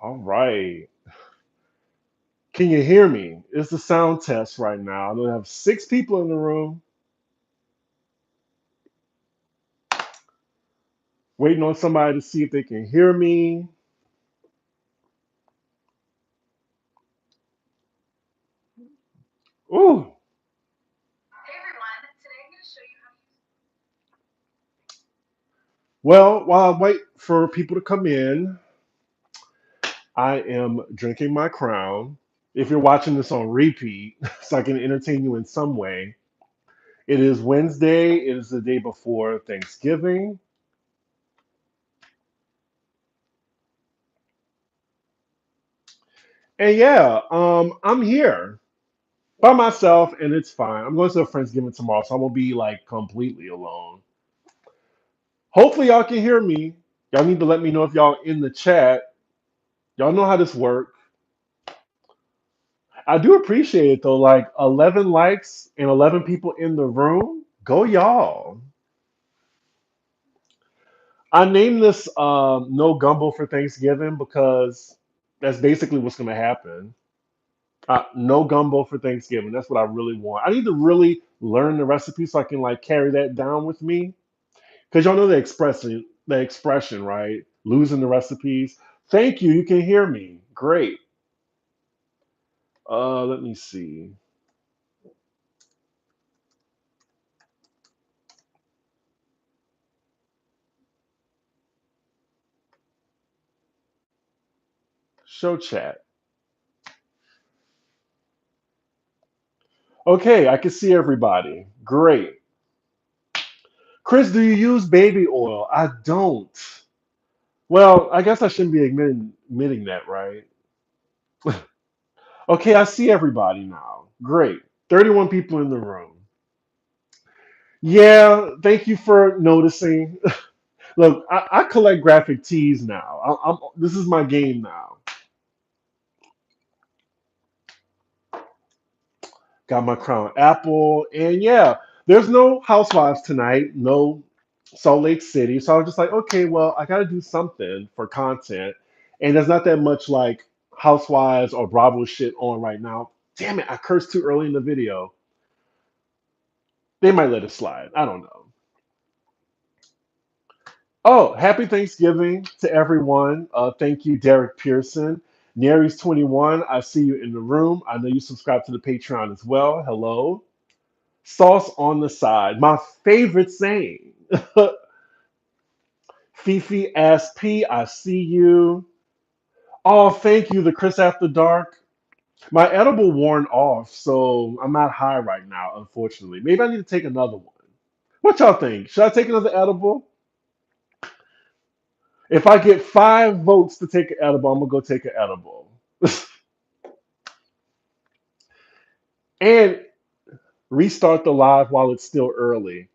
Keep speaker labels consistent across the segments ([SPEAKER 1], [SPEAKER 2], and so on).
[SPEAKER 1] All right. Can you hear me? It's the sound test right now. I have 6 people in the room waiting on somebody to see if they can hear me. Ooh. Well, while I wait for people to come in, I am drinking my crown. If you're watching this on repeat, so I can entertain you in some way, it is Wednesday. It is the day before Thanksgiving. And yeah, I'm here by myself, and it's fine. I'm going to a Friendsgiving tomorrow, so I won't be like completely alone. Hopefully, y'all can hear me. Y'all need to let me know if y'all in the chat. Y'all know how this works. I do appreciate it though. Like 11 likes and 11 people in the room. Go y'all. I named this No Gumbo for Thanksgiving because that's basically what's going to happen. No gumbo for Thanksgiving. That's what I really want. I need to really learn the recipe so I can like carry that down with me. Because y'all know the expression, right? Losing the recipes. Thank you. You can hear me. Great. Let me see. Show chat. Okay, I can see everybody. Great. Chris, do you use baby oil? I don't. Well, I guess I shouldn't be admitting that, right? Okay, I see everybody now. Great. 31 people in the room. Yeah, thank you for noticing. Look, I collect graphic tees now. This is my game now. Got my Crown Apple, and yeah, there's no Housewives tonight, no Salt Lake City. So I was just like, okay, well, I got to do something for content, and there's not that much like Housewives or Bravo shit on right now. Damn it, I cursed too early in the video. They might let it slide. I don't know. Oh, happy Thanksgiving to everyone. Thank you, Derek Pearson. Nary's 21, I see you in the room. I know you subscribe to the Patreon as well. Hello. Sauce on the side. My favorite saying. Fifi Ass P, I see you. Oh, thank you, the Chris After Dark. My edible worn off, so I'm not high right now, unfortunately. Maybe I need to take another one. What y'all think? Should I take another edible? If I get 5 votes to take an edible, I'm gonna go take an edible. And restart the live while it's still early.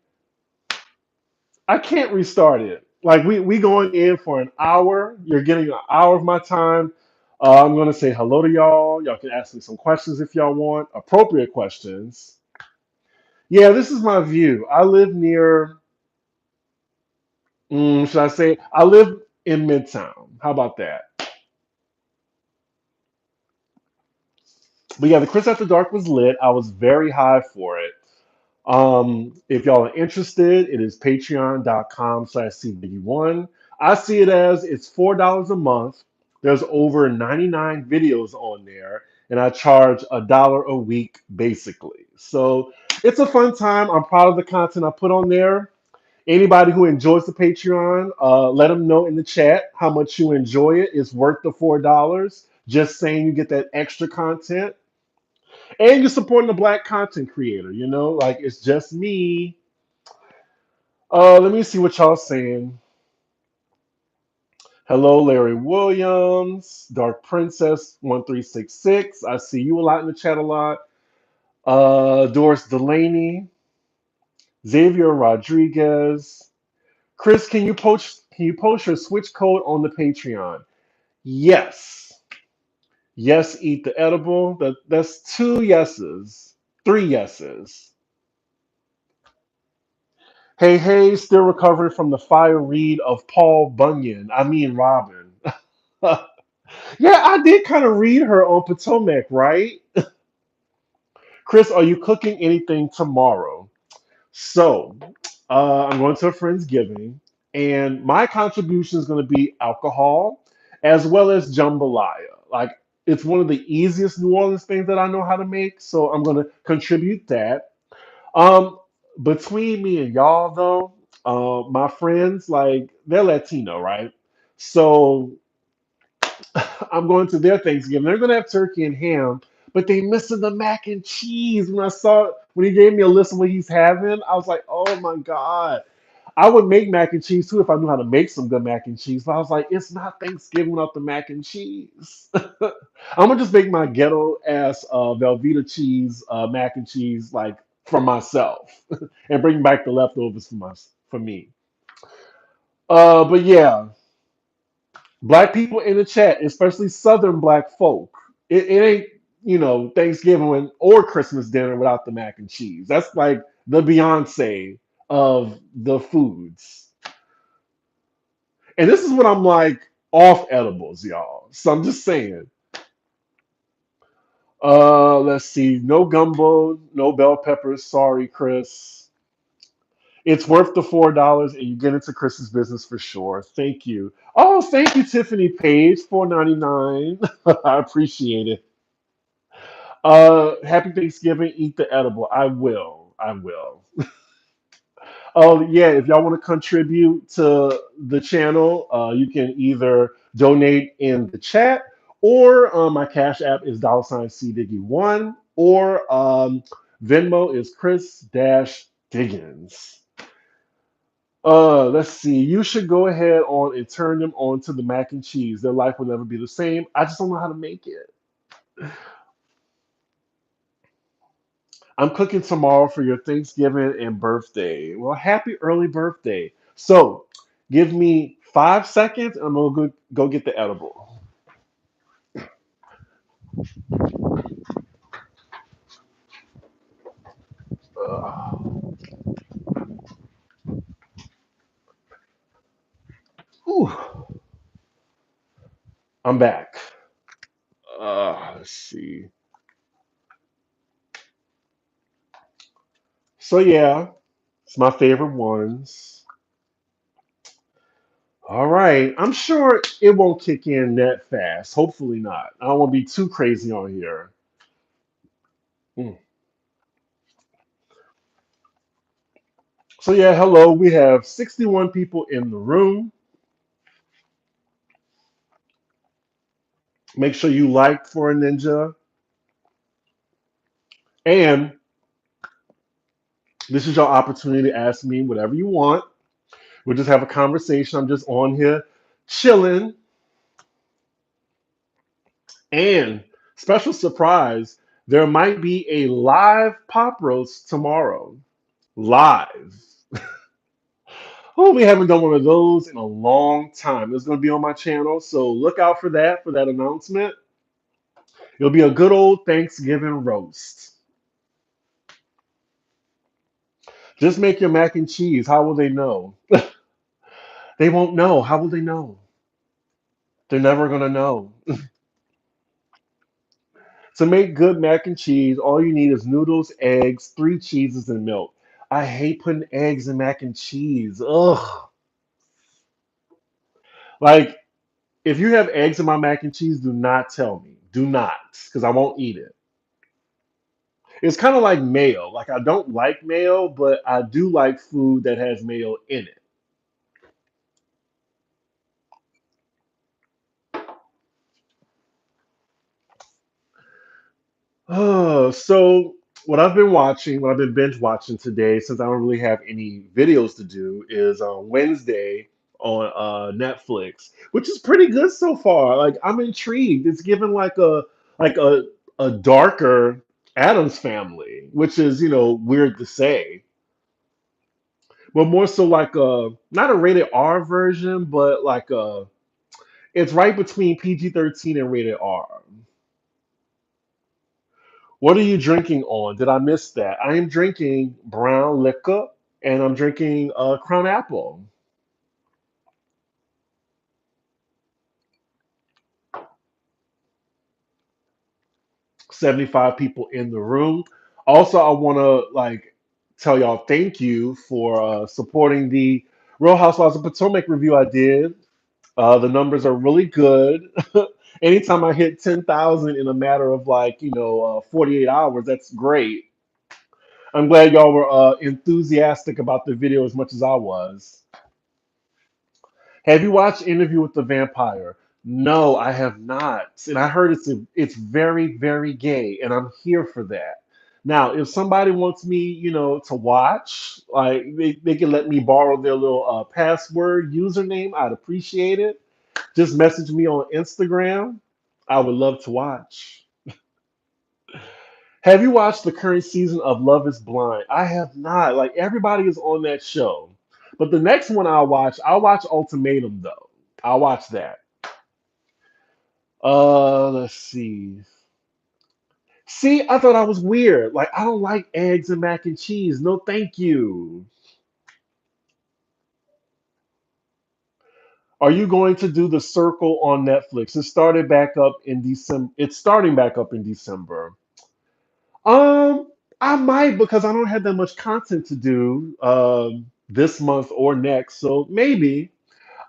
[SPEAKER 1] I can't restart it. Like we going in for an hour. You're getting an hour of my time. I'm gonna say hello to y'all. Y'all can ask me some questions if y'all want, appropriate questions. Yeah, this is my view. I live near. Should I say I live in Midtown? How about that? But yeah, the Chris After Dark was lit. I was very high for it. If y'all are interested, it is patreon.com/CBD1. I see it as it's $4 a month. There's over 99 videos on there, and I charge $1 a week basically. So it's a fun time. I'm proud of the content I put on there. Anybody who enjoys the Patreon, let them know in the chat how much you enjoy it. It's worth the $4. Just saying you get that extra content. And you're supporting a black content creator, like it's just me. Let me see what y'all saying. Hello, Larry Williams, Dark Princess 1366. I see you a lot in the chat a lot. Doris Delaney, Xavier Rodriguez. Chris, can you post your switch code on the Patreon? Yes. Yes, eat the edible. That's 2 yeses. 3 yeses. Hey, hey, still recovering from the fire read of Paul Bunyan. I mean, Robin. Yeah, I did kind of read her on Potomac, right? Chris, are you cooking anything tomorrow? So, I'm going to a Friendsgiving, and my contribution is going to be alcohol as well as jambalaya. Like, it's one of the easiest New Orleans things that I know how to make, so I'm going to contribute that. Um, Between me and y'all, though, my friends, like, they're Latino, right? So I'm going to their Thanksgiving. They're going to have turkey and ham, but they missing the mac and cheese. When I saw when he gave me a list of what he's having, I was like, oh my God. I would make mac and cheese too if I knew how to make some good mac and cheese. But I was like, it's not Thanksgiving without the mac and cheese. I'm gonna just make my ghetto ass Velveeta cheese mac and cheese like for myself and bring back the leftovers for me. But yeah, black people in the chat, especially Southern black folk, it ain't Thanksgiving or Christmas dinner without the mac and cheese. That's like the Beyonce of the foods. And this is what I'm like off edibles, y'all. So I'm just saying. Let's see. No gumbo, no bell peppers. Sorry, Chris. It's worth the $4 and you get into Chris's business for sure. Thank you. Oh, thank you, Tiffany Page, 4.99. I appreciate it. Happy Thanksgiving. Eat the edible. I will. I will. Oh yeah, if y'all want to contribute to the channel, you can either donate in the chat or my Cash App is $CDiggy1 or Venmo is Chris Dash Diggins. Let's see. You should go ahead on and turn them on to the mac and cheese. Their life will never be the same. I just don't know how to make it. I'm cooking tomorrow for your Thanksgiving and birthday. Well, happy early birthday. So, give me 5 seconds and I'm going to go get the edible. Whew, I'm back. Let's see. So, yeah, it's my favorite ones. All right. I'm sure it won't kick in that fast. Hopefully not. I don't want to be too crazy on here. Mm. So, yeah, hello. We have 61 people in the room. Make sure you like for a ninja. And this is your opportunity to ask me whatever you want. We'll just have a conversation. I'm just on here chilling. And special surprise, there might be a live pop roast tomorrow. Live. Oh, we haven't done one of those in a long time. It's going to be on my channel. So look out for that announcement. It'll be a good old Thanksgiving roast. Just make your mac and cheese. How will they know? They won't know. How will they know? They're never going to know. To make good mac and cheese, all you need is noodles, eggs, three cheeses, and milk. I hate putting eggs in mac and cheese. Ugh. Like, if you have eggs in my mac and cheese, do not tell me. Do not, because I won't eat it. It's kind of like mayo. Like, I don't like mayo, but I do like food that has mayo in it. So what I've been watching, what I've been binge watching today, since I don't really have any videos to do, is on Wednesday on Netflix, which is pretty good so far. Like I'm intrigued. It's given like a darker Adams Family, which is weird to say, but more so like a not a rated R version, but like a it's right between PG-13 and rated R. What are you drinking on? Did I miss that? I am drinking brown liquor and I'm drinking Crown Apple. 75 people in the room. Also, I want to like tell y'all thank you for supporting the Real Housewives of Potomac review I did. The numbers are really good. Anytime I hit 10,000 in a matter of 48 hours, that's great. I'm glad y'all were enthusiastic about the video as much as I was. Have you watched Interview with the Vampire? No, I have not. And I heard it's very, very gay, and I'm here for that. Now, if somebody wants me, to watch, like they can let me borrow their little password username, I'd appreciate it. Just message me on Instagram. I would love to watch. Have you watched the current season of Love is Blind? I have not. Like everybody is on that show. But the next one I'll watch Ultimatum though. I'll watch that. Let's see. See, I thought I was weird. Like I don't like eggs and mac and cheese. No, thank you. Are you going to do The Circle on Netflix? It started back up in December. It's starting back up in December. Um, I might because I don't have that much content to do this month or next. So maybe.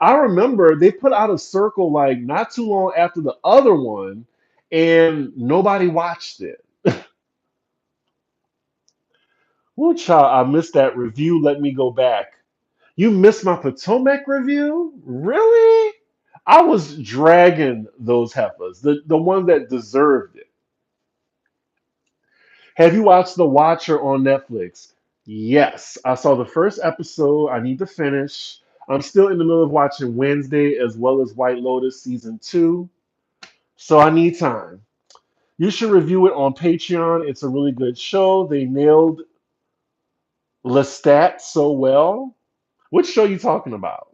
[SPEAKER 1] I remember they put out a circle like not too long after the other one, and nobody watched it. Well, child, I missed that review. Let me go back. You missed my Potomac review? Really? I was dragging those heifers, the one that deserved it. Have you watched The Watcher on Netflix? Yes, I saw the first episode. I need to finish. I'm still in the middle of watching Wednesday as well as White Lotus season two, so I need time. You should review it on Patreon. It's a really good show. They nailed Lestat so well. Which show you talking about?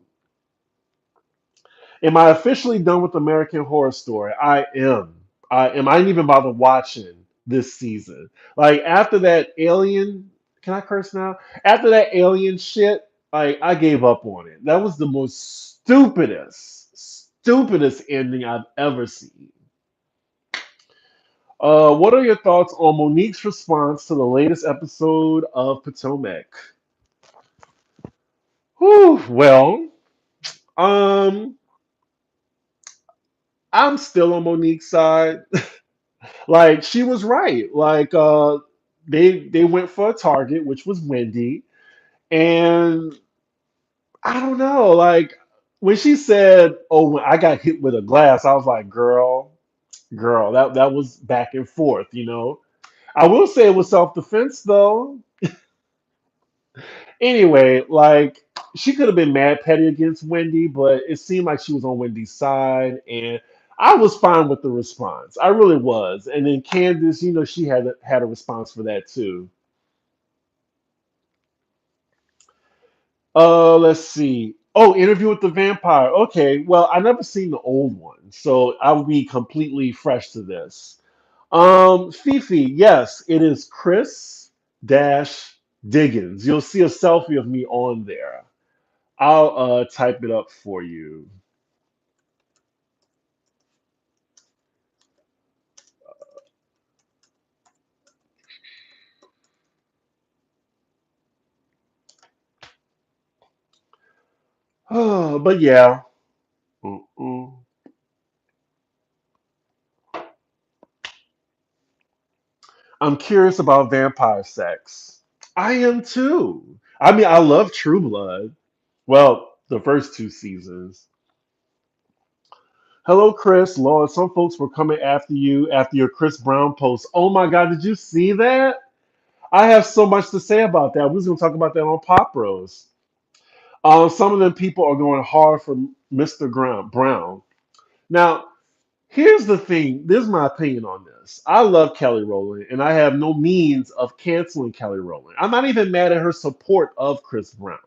[SPEAKER 1] Am I officially done with American Horror Story? I am. I am. I didn't even bother watching this season. Like after that Alien, can I curse now? After that Alien shit, I gave up on it. That was the most stupidest ending I've ever seen. What are your thoughts on Monique's response to the latest episode of Potomac? Whew, well, um, I'm still on Monique's side. Like she was right. Like they went for a target, which was Wendy, and I don't know. Like when she said, "Oh, when I got hit with a glass," I was like, girl, that was back and forth. I will say it was self defense though. Anyway, like she could have been mad petty against Wendy, but it seemed like she was on Wendy's side, and I was fine with the response. I really was. And then Candace, she had a response for that too. Let's see. Oh, Interview with the Vampire. Okay, well, I never seen the old one, so I would be completely fresh to this. Fifi, yes, it is Chris dash Diggins. You'll see a selfie of me on there. I'll type it up for you. But yeah. Mm-mm. I'm curious about vampire sex. I am too. I mean, I love True Blood. Well, the first two seasons. Hello, Chris. Lord, some folks were coming after you after your Chris Brown post. Oh my God, did you see that? I have so much to say about that. We was going to talk about that on Pop Rose. Some of them people are going hard for Mr. Brown. Now, here's the thing. This is my opinion on this. I love Kelly Rowland, and I have no means of canceling Kelly Rowland. I'm not even mad at her support of Chris Brown.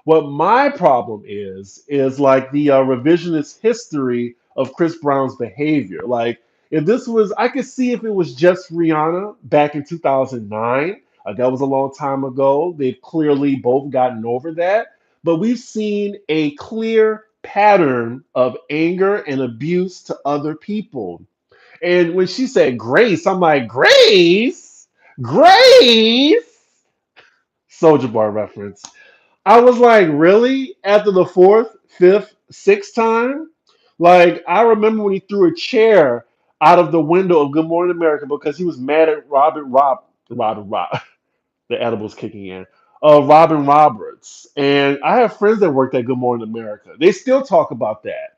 [SPEAKER 1] What my problem is like the revisionist history of Chris Brown's behavior. Like, if this was, I could see if it was just Rihanna back in 2009. That was a long time ago. They've clearly both gotten over that. But we've seen a clear pattern of anger and abuse to other people. And when she said Grace, I'm like, Grace? Grace? Soldier Bar reference. I was like, really? After the fourth, fifth, sixth time? Like, I remember when he threw a chair out of the window of Good Morning America because he was mad at Robin Rob, the edibles kicking in, Robin Roberts. And I have friends that worked at Good Morning America. They still talk about that.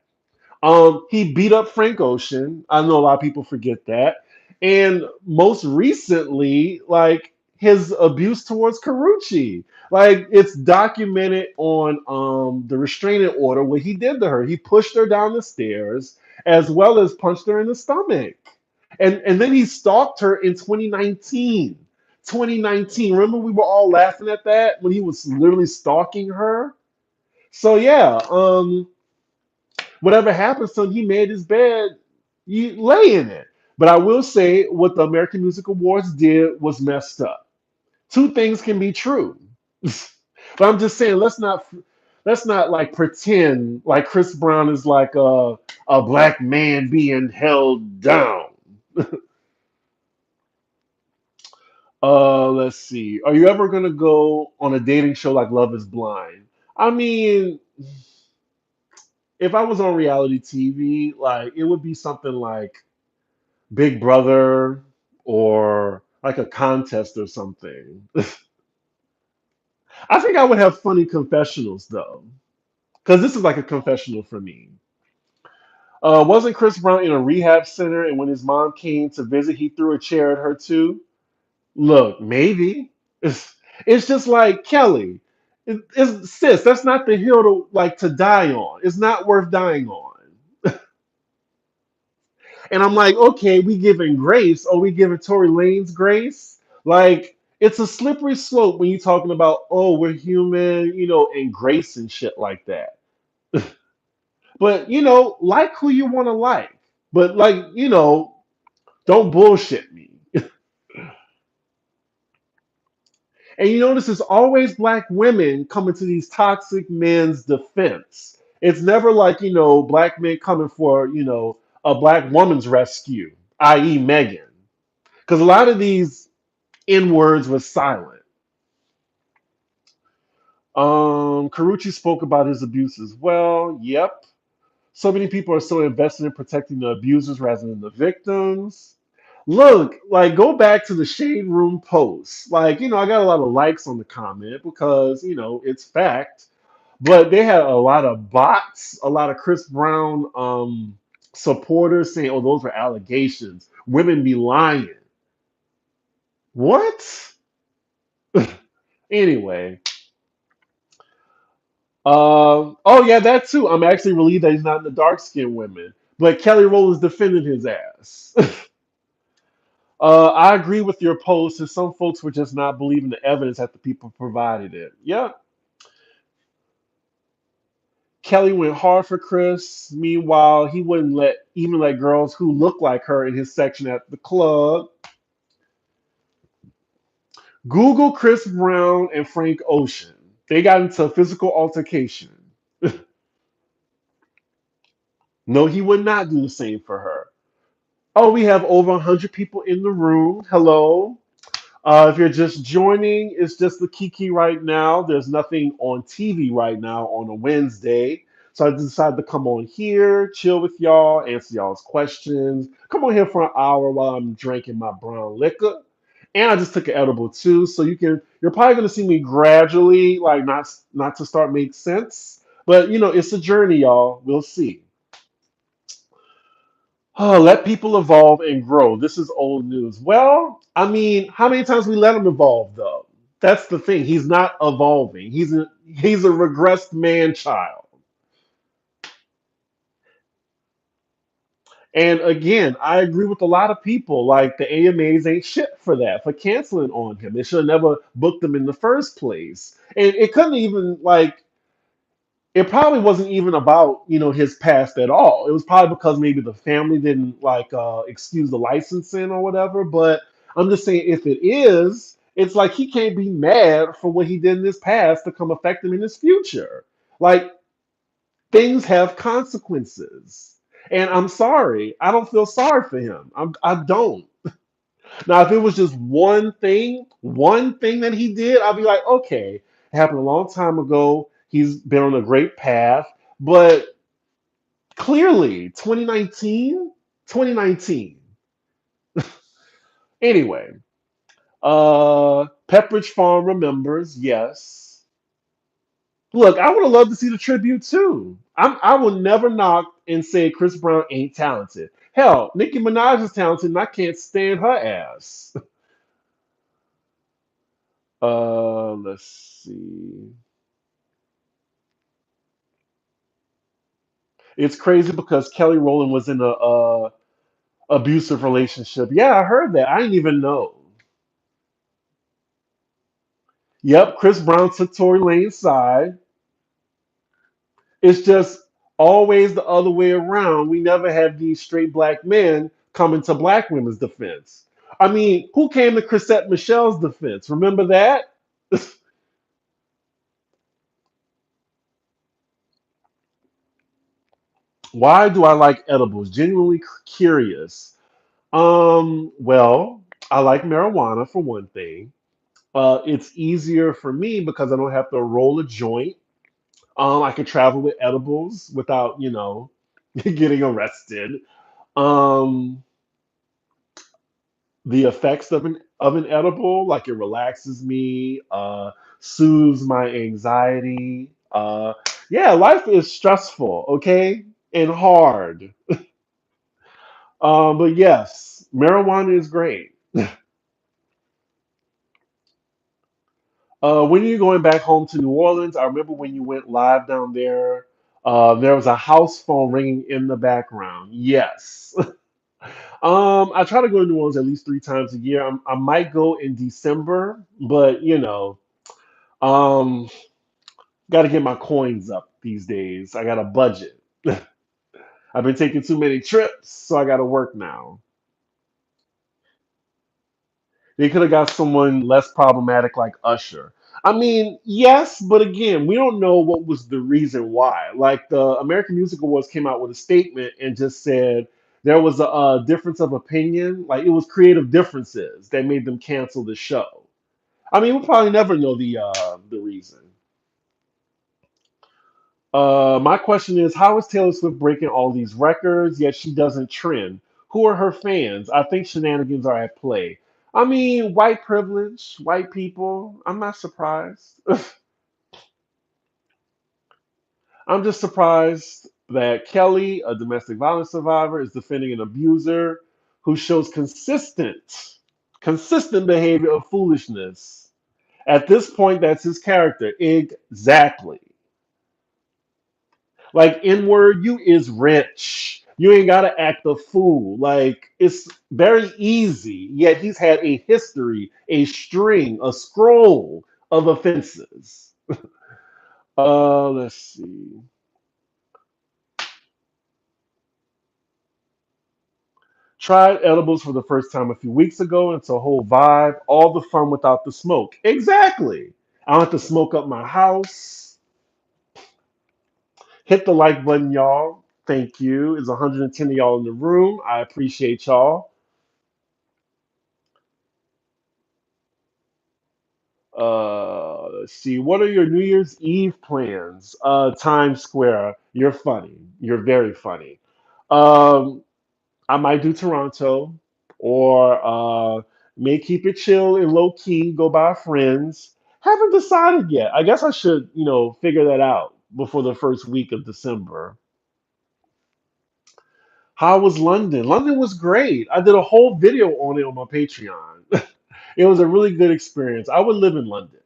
[SPEAKER 1] He beat up Frank Ocean. I know a lot of people forget that. And most recently, like his abuse towards Carucci. Like it's documented on the restraining order what he did to her. He pushed her down the stairs as well as punched her in the stomach. And then he stalked her in 2019. 2019. Remember we were all laughing at that when he was literally stalking her? So yeah, whatever happens to him, he made his bed, you lay in it. But I will say what the American Music Awards did was messed up. Two things can be true. But I'm just saying, let's not like pretend like Chris Brown is like a black man being held down. Let's see. Are you ever gonna go on a dating show like Love is Blind? I mean, if I was on reality TV, like it would be something like Big Brother or like a contest or something. I think I would have funny confessionals though, because this is like a confessional for me. Wasn't Chris Brown in a rehab center and when his mom came to visit, he threw a chair at her too? Look, maybe. It's just like Kelly. It's sis, that's not the hill to like to die on. It's not worth dying on. And I'm like, okay, we giving grace. Or we giving Tory Lanez grace? Like, it's a slippery slope when you're talking about, oh, we're human, and grace and shit like that. But, like who you want to like. But, like, don't bullshit me. And you notice it's always black women coming to these toxic men's defense. It's never like, black men coming for, a black woman's rescue, i.e., Megan. Because a lot of these N words was silent. Carucci spoke about his abuse as well. Yep. So many people are so invested in protecting the abusers rather than the victims. Look, like go back to the Shade Room post. Like, I got a lot of likes on the comment because, it's fact. But they had a lot of bots, a lot of Chris Brown supporters saying, oh, those were allegations. Women be lying. What? Anyway, oh yeah, that too. I'm actually relieved that he's not in the dark skinned women. But Kelly Rowland's defending his ass. I agree with your post, and some folks were just not believing the evidence that the people provided it. Yep. Kelly went hard for Chris. Meanwhile, he wouldn't let girls who look like her in his section at the club. Google Chris Brown and Frank Ocean. They got into a physical altercation. No, he would not do the same for her. Oh, we have over 100 people in the room. Hello. If you're just joining, it's just the Kiki right now. There's nothing on TV right now on a Wednesday. So I decided to come on here, chill with y'all, answer y'all's questions. Come on here for an hour while I'm drinking my brown liquor. And I just took an edible too. So you're probably gonna see me gradually, like not to start make sense. But it's a journey, y'all. We'll see. Oh, let people evolve and grow. This is old news. Well, I mean, how many times we let him evolve though? That's the thing. He's not evolving. He's a regressed man child. And again, I agree with a lot of people. Like the AMAs ain't shit for that, for canceling on him. They should have never booked him in the first place. And it couldn't even like it probably wasn't even about his past at all. It was probably because maybe the family didn't like excuse the licensing or whatever. But I'm just saying, if it is, it's like he can't be mad for what he did in his past to come affect him in his future. Like things have consequences, And I'm sorry, I don't feel sorry for him. I don't. Now, if it was just one thing that he did, I'd be like, okay, it happened a long time ago. He's been on a great path. But clearly, 2019, 2019. Anyway, Pepperidge Farm remembers, yes. Look, I would have loved to see the tribute too. I will never knock and say Chris Brown ain't talented. Hell, Nicki Minaj is talented, and I can't stand her ass. Let's see. It's crazy because Kelly Rowland was in a abusive relationship. Yeah, I heard that. I didn't even know. Yep, Chris Brown took Tory Lane's side. It's just always the other way around. We never have these straight black men coming to black women's defense. I mean, who came to Chrisette Michelle's defense? Remember that? Why do I like edibles? Genuinely curious. Well, I like marijuana for one thing. It's easier for me because I don't have to roll a joint. I can travel with edibles without, getting arrested. Um, the effects of an edible, like it relaxes me, soothes my anxiety. Yeah, life is stressful, okay, and hard. But yes, marijuana is great. When are you going back home to New Orleans? I remember when you went live down there. There was a house phone ringing in the background. Yes. I try to go to New Orleans at least 3 times a year. I might go in December, but um, got to get my coins up these days. I got a budget. I've been taking too many trips, so I got to work now. They could have got someone less problematic like Usher. I mean, yes, but again, we don't know what was the reason why. Like the American Music Awards came out with a statement and just said there was a difference of opinion. Like it was creative differences that made them cancel the show. I mean, we'll probably never know the reason. My question is, how is Taylor Swift breaking all these records yet she doesn't trend? Who are her fans? I think shenanigans are at play. I mean, white privilege, white people. I'm not surprised. I'm just surprised that Kelly, a domestic violence survivor, is defending an abuser who shows consistent behavior of foolishness. At this point, that's his character. Exactly. Like N-word, you is rich. You ain't gotta act a fool. Like it's very easy. Yet he's had a history, a string, a scroll of offenses. Let's see. Tried edibles for the first time a few weeks ago. It's a whole vibe. All the fun without the smoke. Exactly. I don't have to smoke up my house. Hit the like button, y'all. Thank you. It's 110 of y'all in the room. I appreciate y'all. Let's see. What are your New Year's Eve plans? Times Square. You're funny. You're very funny. Um, I might do Toronto, or may keep it chill and low key. Go by friends. Haven't decided yet. I guess I should, figure that out before the first week of December. How was London? London was great. I did a whole video on it on my Patreon. It was a really good experience. I would live in London.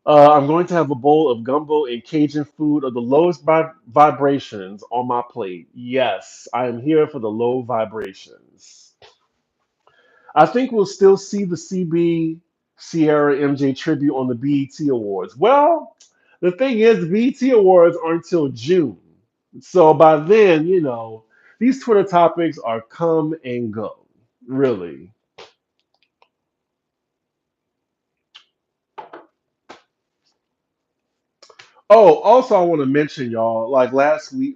[SPEAKER 1] I'm going to have a bowl of gumbo and Cajun food of the lowest vibrations on my plate. Yes, I am here for the low vibrations. I think we'll still see the CB Sierra MJ tribute on the BET Awards. Well, the thing is, the BET Awards aren't until June. So by then, these Twitter topics are come and go. Really. Oh, also I want to mention y'all, like last week,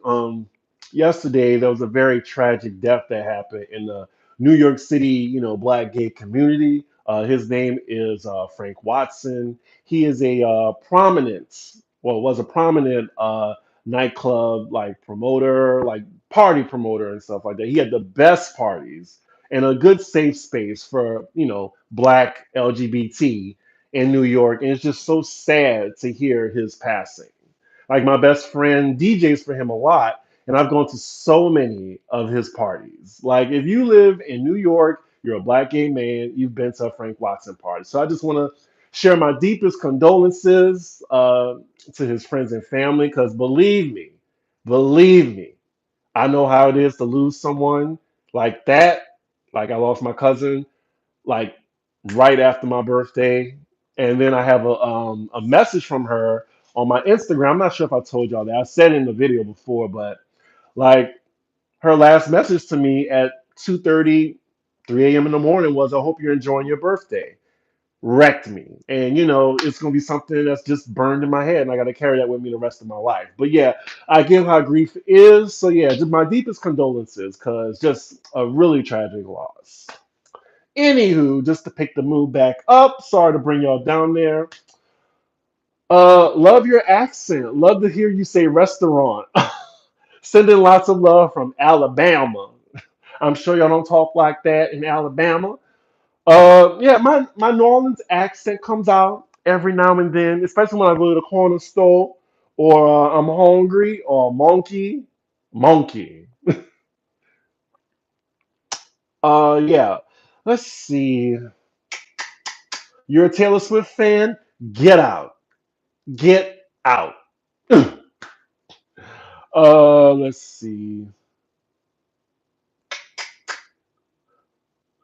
[SPEAKER 1] yesterday there was a very tragic death that happened in the New York City, black gay community. His name is Frank Watson. He is a was a prominent nightclub like promoter, like party promoter and stuff like that. He had the best parties and a good safe space for black LGBT in New York. And it's just so sad to hear his passing. Like my best friend DJs for him a lot, and I've gone to so many of his parties. Like if you live in New York, you're a black gay man, you've been to a Frank Watson party. So I just want to share my deepest condolences to his friends and family, because believe me, I know how it is to lose someone like that. Like I lost my cousin like right after my birthday. And then I have a message from her on my Instagram. I'm not sure if I told y'all that. I said it in the video before, but like her last message to me at 2:30, 3 a.m. in the morning was, I hope you're enjoying your birthday. Wrecked me. And it's gonna be something that's just burned in my head, and I gotta carry that with me the rest of my life. But yeah, I get how grief is. So yeah, just my deepest condolences, cause just a really tragic loss. Anywho, just to pick the mood back up, sorry to bring y'all down there. Love your accent. Love to hear you say restaurant. Sending lots of love from Alabama. I'm sure y'all don't talk like that in Alabama. Yeah, my New Orleans accent comes out every now and then, especially when I go to the corner store or I'm hungry or monkey. Yeah. Let's see. You're a Taylor Swift fan? Get out. Get out. Let's see.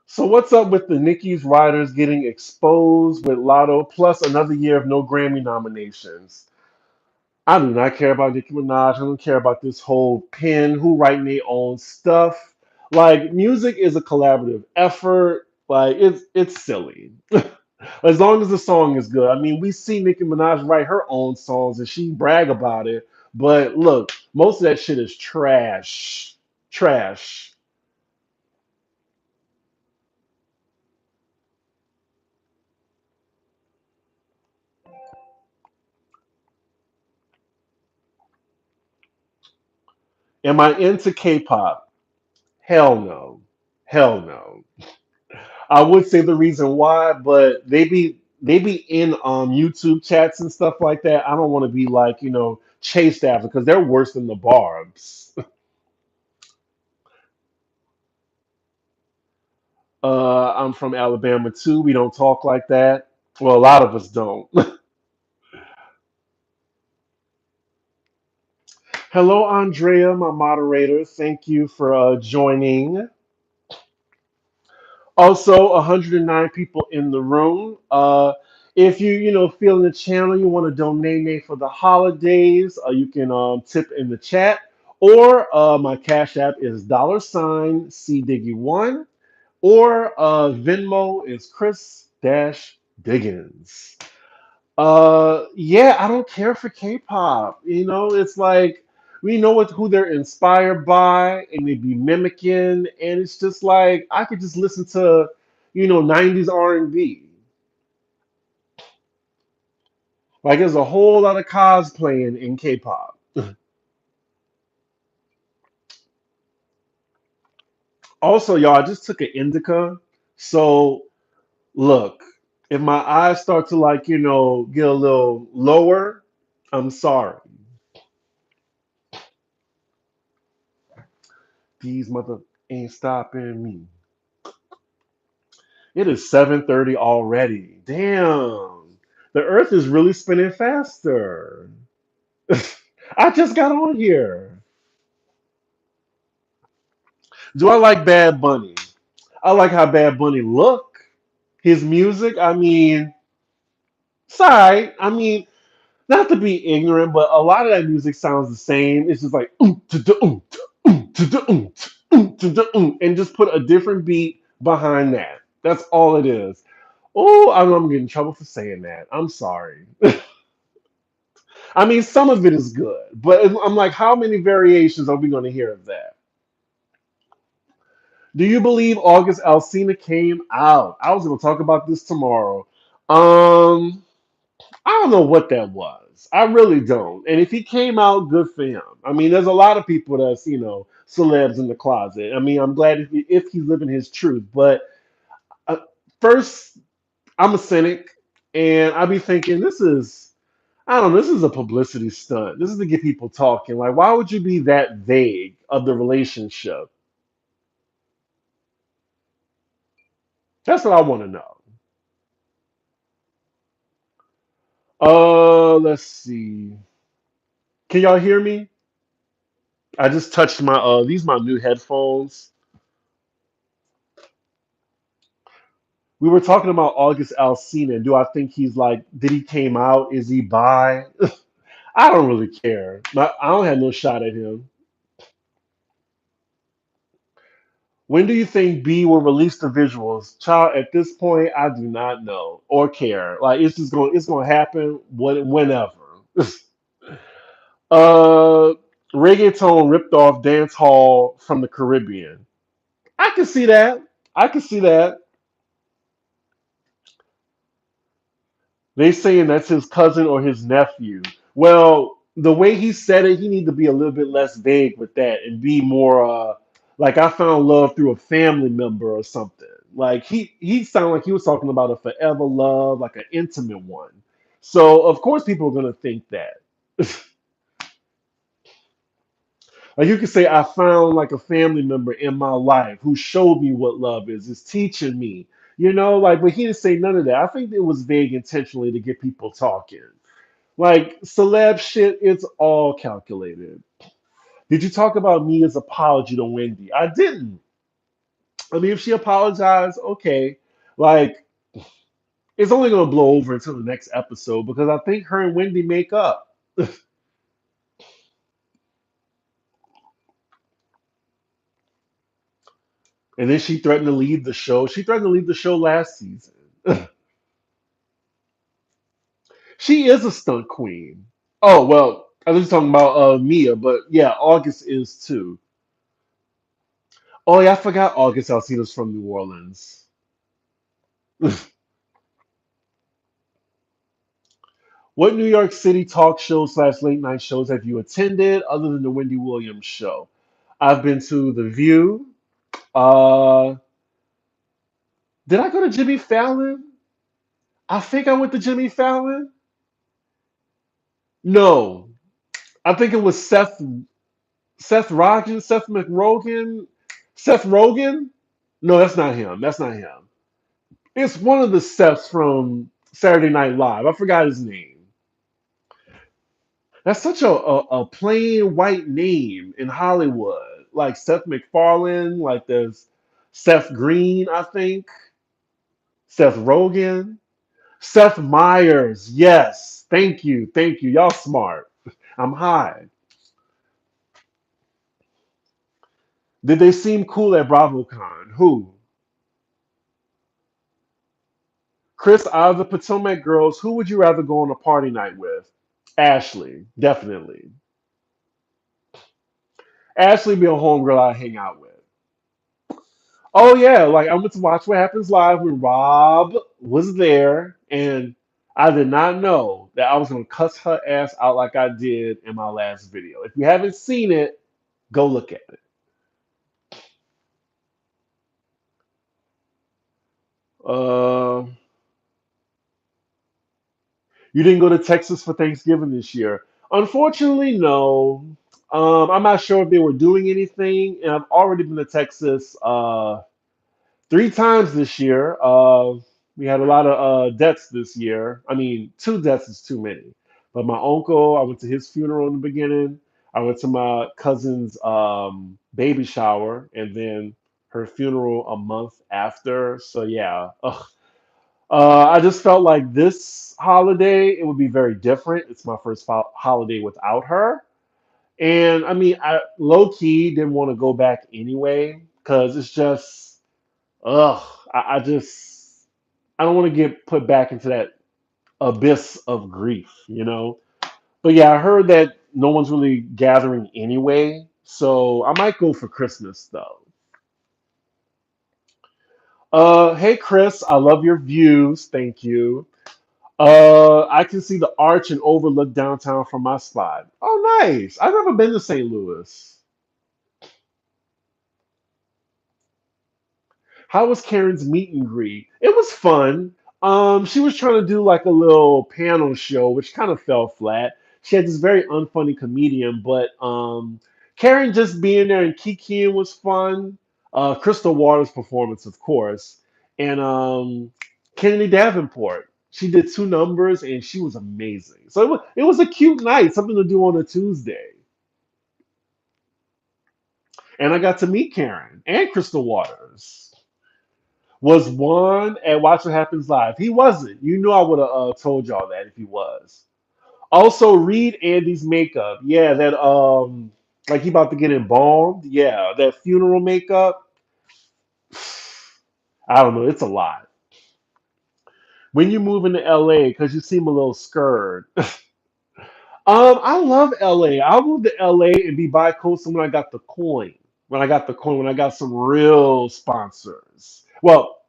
[SPEAKER 1] So what's up with the Nicki's writers getting exposed with Lotto plus another year of no Grammy nominations? I do not care about Nicki Minaj. I don't care about this whole pen, who writing their own stuff. Like music is a collaborative effort. Like it's silly. As long as the song is good. I mean, we see Nicki Minaj write her own songs and she brag about it. But look, most of that shit is trash. Trash. Am I into K-pop? Hell no. Hell no. I would say the reason why, but they be in YouTube chats and stuff like that. I don't want to be like, chased after, because they're worse than the Barbs. I'm from Alabama too. We don't talk like that. Well, a lot of us don't. Hello, Andrea, my moderator. Thank you for joining. Also, 109 people in the room. If feel in the channel, you want to donate for the holidays, you can tip in the chat, or my cash app is $C Diggy1, or Venmo is Chris Dash Diggins. Yeah, I don't care for K-pop. It's like we know who they're inspired by, and they be mimicking, and it's just like I could just listen to, 90s R&B. Like there's a whole lot of cosplaying in K-pop. Also, y'all, I just took an indica, so look, if my eyes start to like, get a little lower, I'm sorry. These mother ain't stopping me. It is 7:30 already. Damn. The earth is really spinning faster. I just got on here. Do I like Bad Bunny? I like how Bad Bunny look. His music, I mean, it's alright. I mean, not to be ignorant, but a lot of that music sounds the same. It's just like and just put a different beat behind that. That's all it is. Oh, I'm gonna get in trouble for saying that. I'm sorry. I mean, some of it is good, but I'm like, how many variations are we going to hear of that? Do you believe August Alsina came out? I was going to talk about this tomorrow. Um, I don't know what that was. I really don't. And if he came out, good for him. I mean, there's a lot of people that's celebs in the closet. I mean, I'm glad if he's living his truth. But uh, first, I'm a cynic, and I be thinking this is I don't know. This is a publicity stunt. This is to get people talking. Like, why would you be that vague of the relationship? That's what I want to know. Let's see. Can y'all hear me? I just touched my these my new headphones. We were talking about August Alsina. Do I think he's like, did he came out? Is he bi? I don't really care. I don't have no shot at him. When do you think B will release the visuals? Child, at this point, I do not know or care. Like it's gonna happen whenever. uh Reggaeton ripped off dance hall from the Caribbean. I can see that. I can see that. They saying that's his cousin or his nephew. Well, the way he said it, he need to be a little bit less vague with that and be more like I found love through a family member or something. Like he sounded like he was talking about a forever love, like an intimate one. So of course people are gonna think that. Like you could say, I found like a family member in my life who showed me what love is teaching me. Like, but he didn't say none of that. I think it was vague intentionally to get people talking. Like celeb shit, it's all calculated. Did you talk about Mia's apology to Wendy? I didn't. I mean, if she apologized, okay. Like, it's only gonna blow over until the next episode because I think her and Wendy make up. And then she threatened to leave the show. She threatened to leave the show last season. She is a stunt queen. Oh well, I was talking about Mia, but yeah, August is too. Oh yeah, I forgot August Alsina's from New Orleans. What New York City talk shows slash late night shows have you attended other than the Wendy Williams show? I've been to The View. Uh, did I go to Jimmy Fallon? I think I went to Jimmy Fallon. No, I think it was Seth Rogen, Seth McRogan, Seth Rogen. No, that's not him. That's not him. It's one of the Seths from Saturday Night Live. I forgot his name. That's such a plain white name in Hollywood. Like Seth MacFarlane, like there's Seth Green, I think. Seth Rogen. Seth Meyers. Yes. Thank you. Thank you. Y'all smart. I'm high. Did they seem cool at BravoCon? Who? Chris, out of the Potomac girls, who would you rather go on a party night with? Ashley, definitely. Ashley be a homegirl I hang out with. Oh yeah, like I went to watch What Happens Live when Rob was there, and I did not know that I was gonna cuss her ass out like I did in my last video. If you haven't seen it, go look at it. Uh, you didn't go to Texas for Thanksgiving this year. Unfortunately, no. I'm not sure if they were doing anything, and I've already been to Texas three times this year. We had a lot of deaths this year. I mean, two deaths is too many. But my uncle, I went to his funeral in the beginning. I went to my cousin's baby shower, and then her funeral a month after. So yeah, ugh. I just felt like this holiday it would be very different. It's my first holiday without her, and I mean, I low key didn't want to go back anyway because it's just ugh, I just I don't want to get put back into that abyss of grief. But yeah, I heard that no one's really gathering anyway, so I might go for Christmas though. Hey Chris, I love your views. Thank you. I can see the arch and overlook downtown from my spot. Oh, nice. I've never been to St. Louis. How was Karen's meet and greet? It was fun. She was trying to do like a little panel show, which kind of fell flat. She had this very unfunny comedian, but Karen just being there and kikiing was fun. Crystal Waters' performance, of course, and Kennedy Davenport. She did two numbers and she was amazing. So it was a cute night, something to do on a Tuesday. And I got to meet Karen and Crystal Waters. Was Juan at Watch What Happens Live? He wasn't. You knew I would have told y'all that if he was. Also, read Andy's makeup. Yeah, that like he about to get embalmed. Yeah, that funeral makeup. I don't know. It's a lot. When you move into LA, because you seem a little scared. I love LA. I'll move to LA and be bi-coastal when I got the coin. When I got some real sponsors. Well,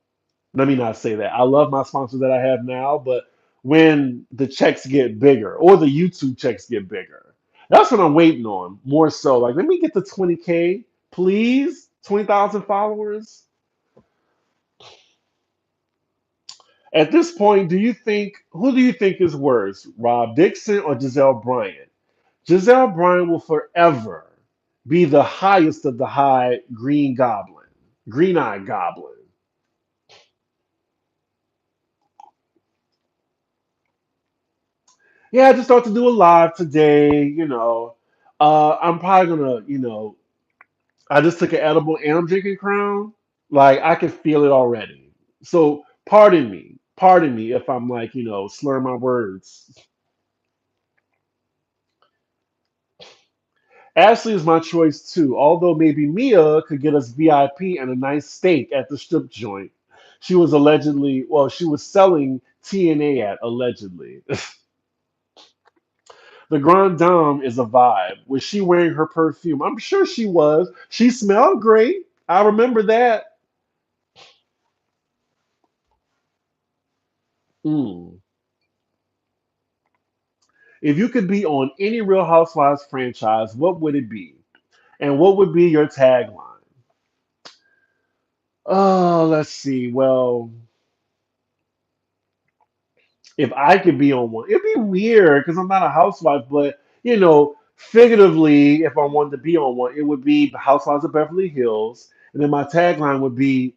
[SPEAKER 1] let me not say that. I love my sponsors that I have now, but when the checks get bigger or the YouTube checks get bigger, that's what I'm waiting on more so. Like, let me get the 20K, please. 20,000 followers. At this point, who do you think is worse, Rob Dixon or Giselle Bryant? Giselle Bryant will forever be the highest of the high green eyed goblin. Yeah, I just thought to do a live today. I'm probably gonna, I just took an edible and I'm drinking Crown. Like I can feel it already. So pardon me if I'm like, slurring my words. Ashley is my choice too, although maybe Mia could get us VIP and a nice steak at the strip joint. She was selling TNA at allegedly. The Grand Dame is a vibe. Was she wearing her perfume? I'm sure she was. She smelled great. I remember that. Mm. If you could be on any Real Housewives franchise, what would it be? And what would be your tagline? Oh, let's see. Well, if I could be on one, it'd be weird because I'm not a housewife, but figuratively, if I wanted to be on one, it would be the Housewives of Beverly Hills. And then my tagline would be,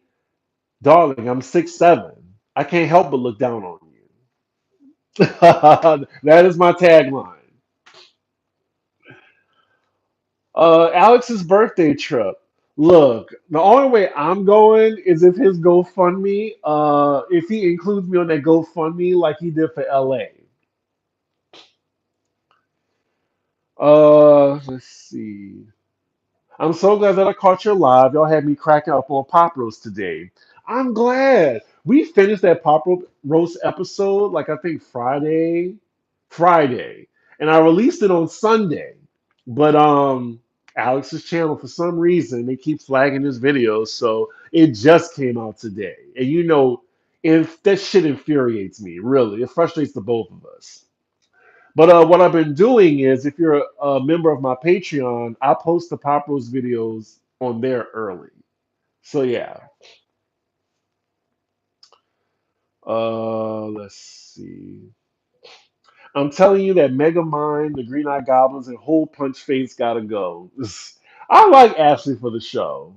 [SPEAKER 1] darling, I'm 6'7". I can't help but look down on you. That is my tagline. Alex's birthday trip. Look, the only way I'm going is if his GoFundMe, if he includes me on that GoFundMe like he did for LA. Let's see. I'm so glad that I caught your live. Y'all had me cracking up on pop roast today. I'm glad we finished that roast episode like I think Friday, and I released it on Sunday. But Alex's channel for some reason they keep flagging his videos, so it just came out today. And if that shit infuriates me, really, it frustrates the both of us. But what I've been doing is, if you're a member of my Patreon, I post the Pop Rose videos on there early. So yeah, let's see. I'm telling you that Megamind, the Green Eye Goblins, and Whole Punch Face gotta go. I like Ashley for the show.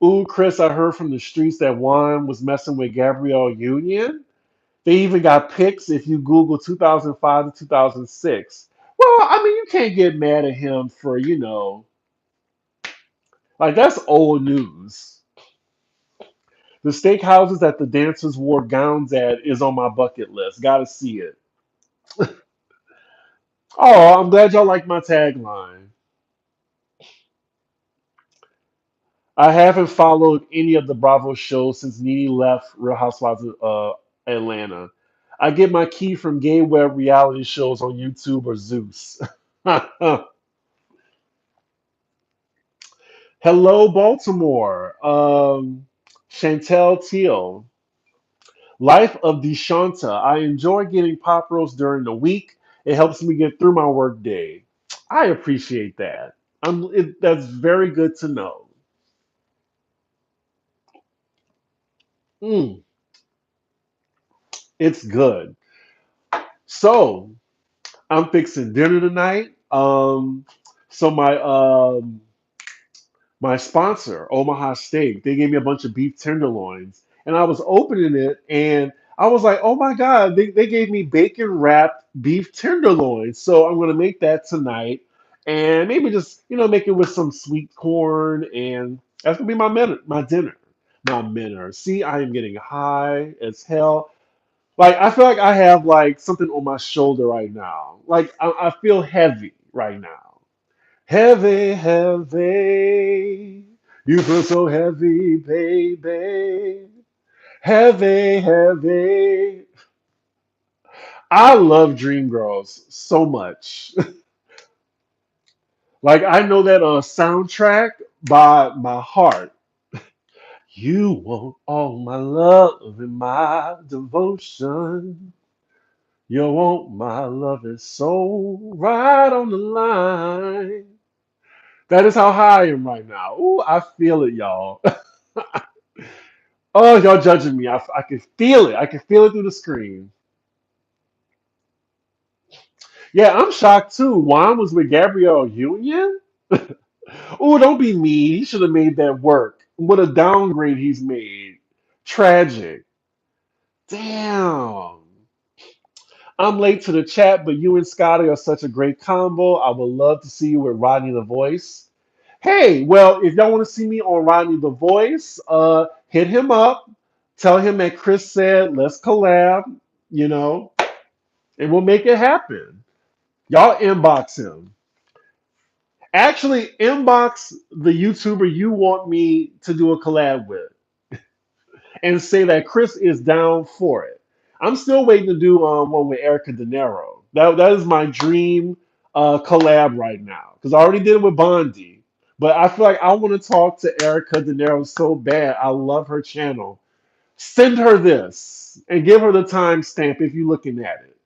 [SPEAKER 1] Ooh, Chris, I heard from the streets that Juan was messing with Gabrielle Union. They even got pics if you Google 2005 to 2006. Well, I mean, you can't get mad at him for, like that's old news. The steakhouses that the dancers wore gowns at is on my bucket list. Gotta see it. Oh, I'm glad y'all like my tagline. I haven't followed any of the Bravo shows since Nene left Real Housewives of Atlanta. I get my key from gay web reality shows on YouTube or Zeus. Hello, Baltimore. Chantel Teal. Life of Deshanta. I enjoy getting pop roast during the week. It helps me get through my work day. I appreciate that. That's very good to know. Mm, it's good. So I'm fixing dinner tonight. So my sponsor, Omaha Steak, they gave me a bunch of beef tenderloins, and I was opening it, and I was like, "Oh my God!" They gave me bacon wrapped beef tenderloins, so I'm gonna make that tonight, and maybe just make it with some sweet corn, and that's gonna be my dinner, my dinner. See, I am getting high as hell. Like I feel like I have like something on my shoulder right now. Like I feel heavy right now. Heavy, heavy. You feel so heavy, baby. Heavy, heavy. I love Dreamgirls so much. Like I know that soundtrack by my heart. You want all my love and my devotion. You want my love and soul right on the line. That is how high I am right now. Ooh, I feel it, y'all. Oh, y'all judging me. I can feel it. I can feel it through the screen. Yeah, I'm shocked too. Juan was with Gabrielle Union? Oh, don't be mean. He should have made that work. What a downgrade he's made. Tragic. Damn. I'm late to the chat, but you and Scotty are such a great combo. I would love to see you with Rodney the Voice. Hey, well, if y'all want to see me on Rodney the Voice, hit him up. Tell him that Chris said, let's collab, you know, and we'll make it happen. Y'all inbox him. Actually, inbox the YouTuber you want me to do a collab with and say that Chris is down for it. I'm still waiting to do one with Erica De Niro. That is my dream collab right now because I already did it with Bondi, but I feel like I want to talk to Erica De Niro so bad. I love her channel. Send her this and give her the timestamp if you're looking at it.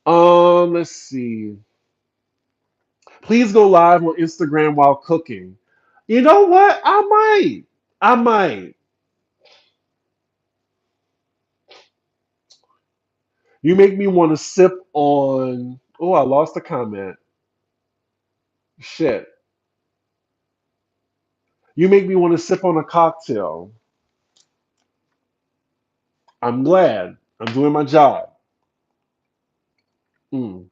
[SPEAKER 1] Let's see. Please go live on Instagram while cooking. You know what? I might. I might. You make me want to sip on. Oh, I lost the comment. Shit. You make me want to sip on a cocktail. I'm glad. I'm doing my job. Mm.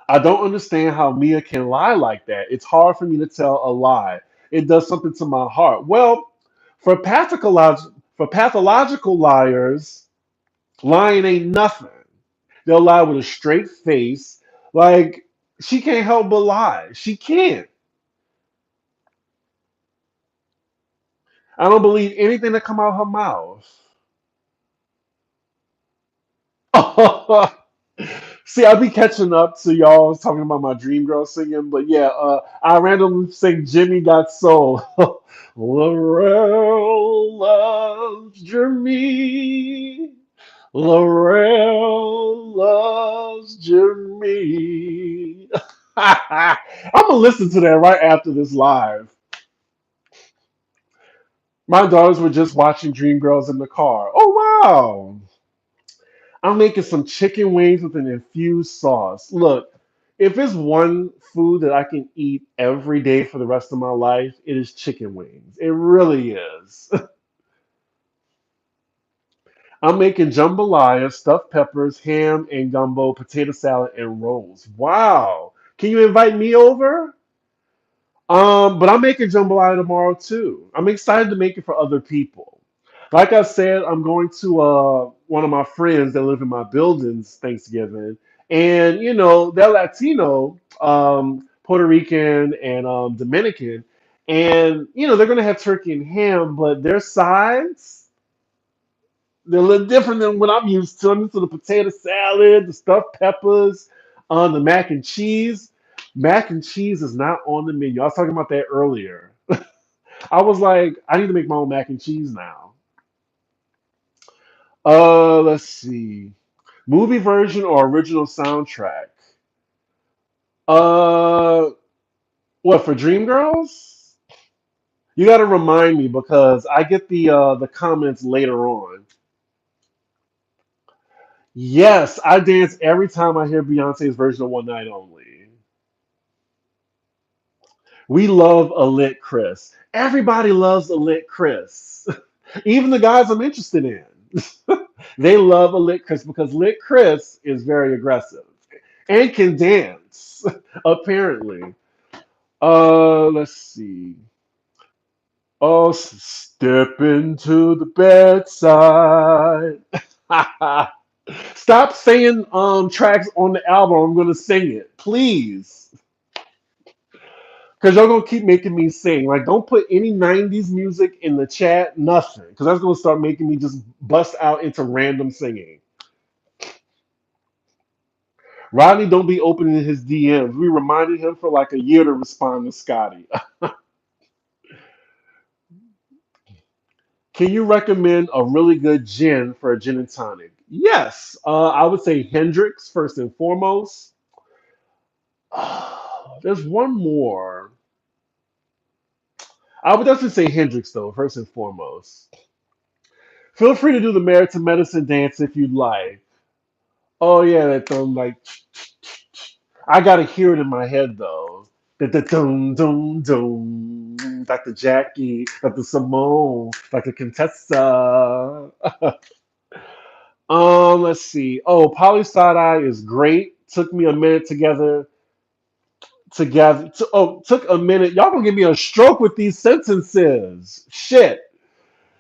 [SPEAKER 1] I don't understand how Mia can lie like that. It's hard for me to tell a lie. It does something to my heart. Well, for pathological liars, lying ain't nothing. They'll lie with a straight face. Like, she can't help but lie. She can't. I don't believe anything that come out her mouth. See, I'll be catching up to y'all talking about my Dream Girl singing, but yeah, I randomly sing Jimmy Got Soul. Laurel loves Jimmy. Laurel loves Jimmy. I'm gonna listen to that right after this live. My daughters were just watching Dreamgirls in the car. Oh wow! I'm making some chicken wings with an infused sauce. Look, if it's one food that I can eat every day for the rest of my life, it is chicken wings. It really is. I'm making jambalaya, stuffed peppers, ham and gumbo, potato salad, and rolls. Wow. Can you invite me over? But I'm making jambalaya tomorrow too. I'm excited to make it for other people. Like I said, I'm going to one of my friends that live in my buildings Thanksgiving, and they're Latino, Puerto Rican, and Dominican, and they're gonna have turkey and ham, but their sides. They're a little different than what I'm used to. I'm used to the potato salad, the stuffed peppers, the mac and cheese. Mac and cheese is not on the menu. I was talking about that earlier. I was like, I need to make my own mac and cheese now. Let's see. Movie version or original soundtrack? Uh, what for Dreamgirls? You got to remind me because I get the comments later on. Yes, I dance every time I hear Beyonce's version of One Night Only. We love a lit Chris. Everybody loves a lit Chris. Even the guys I'm interested in. They love a lit Chris because lit Chris is very aggressive and can dance, apparently. Let's see. Oh, step into the bedside. Stop saying tracks on the album. I'm gonna sing it, please, because y'all gonna keep making me sing. Like, don't put any '90s music in the chat, nothing, because that's gonna start making me just bust out into random singing. Rodney, don't be opening his DMs. We reminded him for like a year to respond to Scotty. Can you recommend a really good gin for a gin and tonic? Yes, I would say Hendrix first and foremost. There's one more. I would definitely say Hendrix though, first and foremost. Feel free to do the Merit to Medicine dance if you'd like. Oh yeah, that like I gotta hear it in my head though. The dum dum dum. Dr. Jackie, Dr. Simone, Dr. Contessa. Let's see. Oh, Poly Side Eye is great. Took me a minute took a minute. Y'all gonna give me a stroke with these sentences. Shit.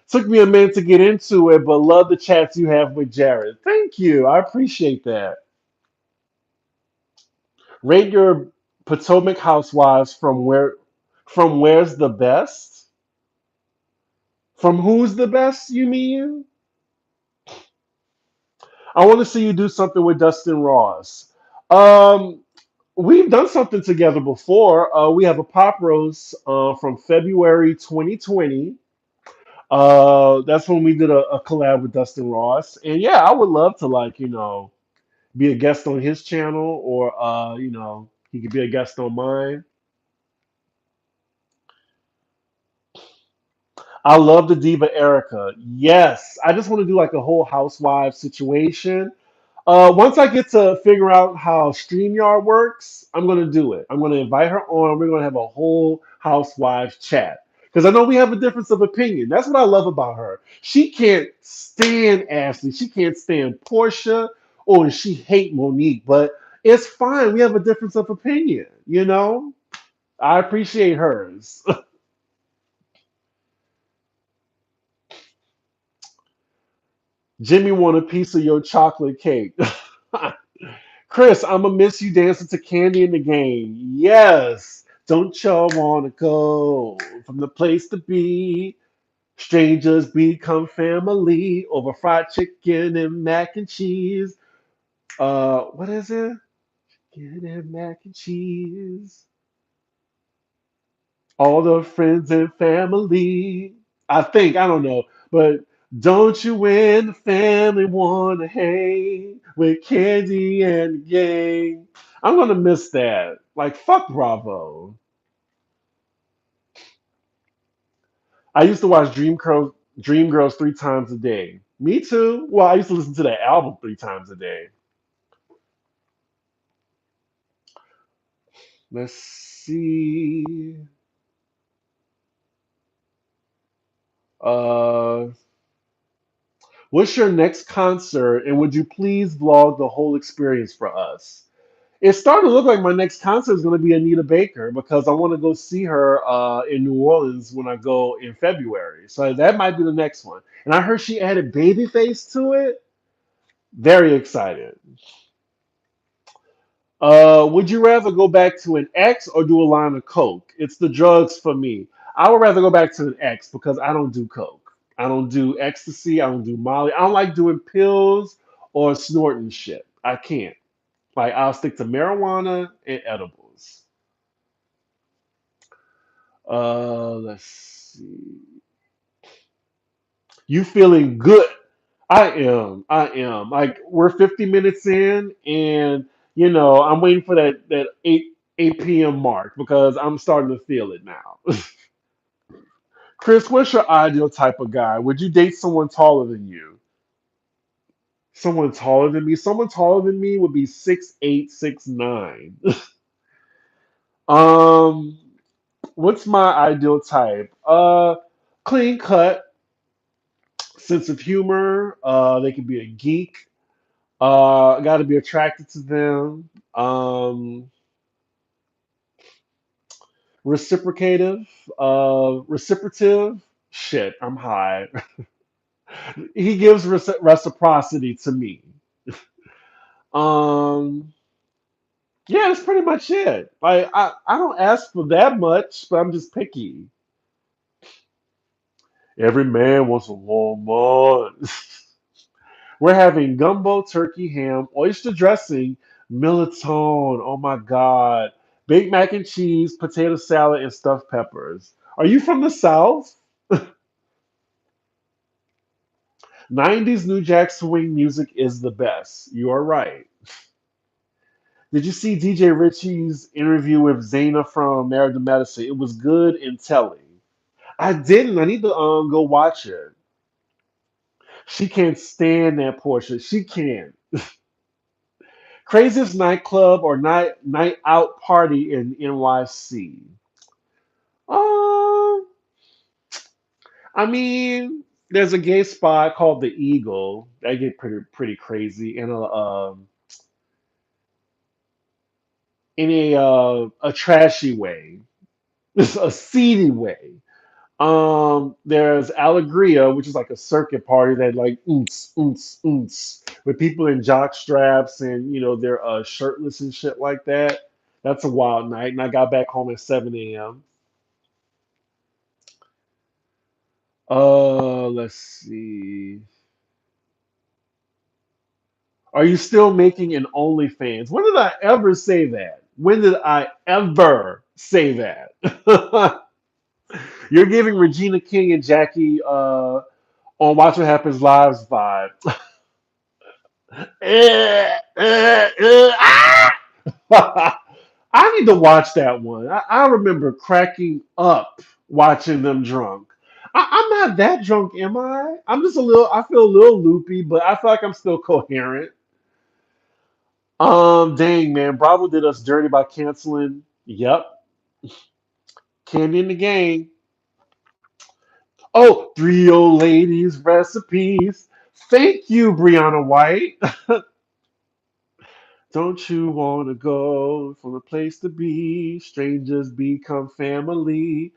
[SPEAKER 1] Took me a minute to get into it, but love the chats you have with Jared. Thank you. I appreciate that. Rate your Potomac housewives from where's the best? From who's the best, you mean? I want to see you do something with Dustin Ross. Um, we've done something together before. We have a pop roast from February 2020. That's when we did a collab with Dustin Ross. And yeah, I would love to be a guest on his channel or he could be a guest on mine. I love the diva Erica. Yes, I just want to do like a whole housewife situation. Once I get to figure out how StreamYard works, I'm gonna do it. I'm gonna invite her on. We're gonna have a whole housewives chat because I know we have a difference of opinion. That's what I love about her. She can't stand Ashley. She can't stand Portia, or she hate Monique. But it's fine. We have a difference of opinion. I appreciate hers. Jimmy want a piece of your chocolate cake. Chris, I'm gonna miss you dancing to Candy in the Game. Yes. Don't y'all wanna go from the place to be? Strangers become family over fried chicken and mac and cheese. What is it? Chicken and mac and cheese. All the friends and family. I don't know, but don't you and the family wanna hang with Candy and the gang? I'm gonna miss that. Like fuck Bravo. I used to watch Dreamgirls 3 times a day. Me too. Well, I used to listen to that album 3 times a day. Let's see. Uh, what's your next concert, and would you please vlog the whole experience for us? It's starting to look like my next concert is going to be Anita Baker because I want to go see her in New Orleans when I go in February. So that might be the next one. And I heard she added Babyface to it. Very excited. Would you rather go back to an X or do a line of coke? It's the drugs for me. I would rather go back to an X because I don't do coke. I don't do ecstasy. I don't do Molly. I don't like doing pills or snorting shit. I can't. Like I'll stick to marijuana and edibles. Let's see. You feeling good? I am. I am. Like we're 50 minutes in, and I'm waiting for that 8 p.m. mark because I'm starting to feel it now. Chris, what's your ideal type of guy? Would you date someone taller than you? Someone taller than me? Someone taller than me would be 6'8", 6'9". Um, what's my ideal type? Clean cut, sense of humor. They could be a geek. Got to be attracted to them. Reciprocative. Reciprocative. Shit, I'm high. He gives reciprocity to me. Um, yeah, that's pretty much it. Like I don't ask for that much, but I'm just picky. Every man wants a woman. We're having gumbo, turkey, ham, oyster dressing, milletone. Oh my God. Baked mac and cheese, potato salad, and stuffed peppers. Are you from the South? 90s New Jack Swing music is the best. You are right. Did you see DJ Richie's interview with Zaina from Married to Medicine? It was good and telling. I didn't. I need to go watch it. She can't stand that Portia. She can't. Craziest nightclub or night out party in NYC. Um, I mean, there's a gay spot called the Eagle. That get pretty crazy in a trashy way, a seedy way. There's Alegria, which is like a circuit party that like oons oons oons with people in jock straps and they're shirtless and shit like that. That's a wild night, and I got back home at 7 a.m. Let's see. Are you still making an OnlyFans? When did I ever say that? When did I ever say that? You're giving Regina King and Jackie on Watch What Happens Live's vibe. I need to watch that one. I remember cracking up watching them drunk. I'm not that drunk, am I? I'm just a little. I feel a little loopy, but I feel like I'm still coherent. Dang man, Bravo did us dirty by canceling. Yep, Candy in the Gang. Oh, three old ladies recipes. Thank you, Brianna White. Don't you want to go from a place to be? Strangers become family.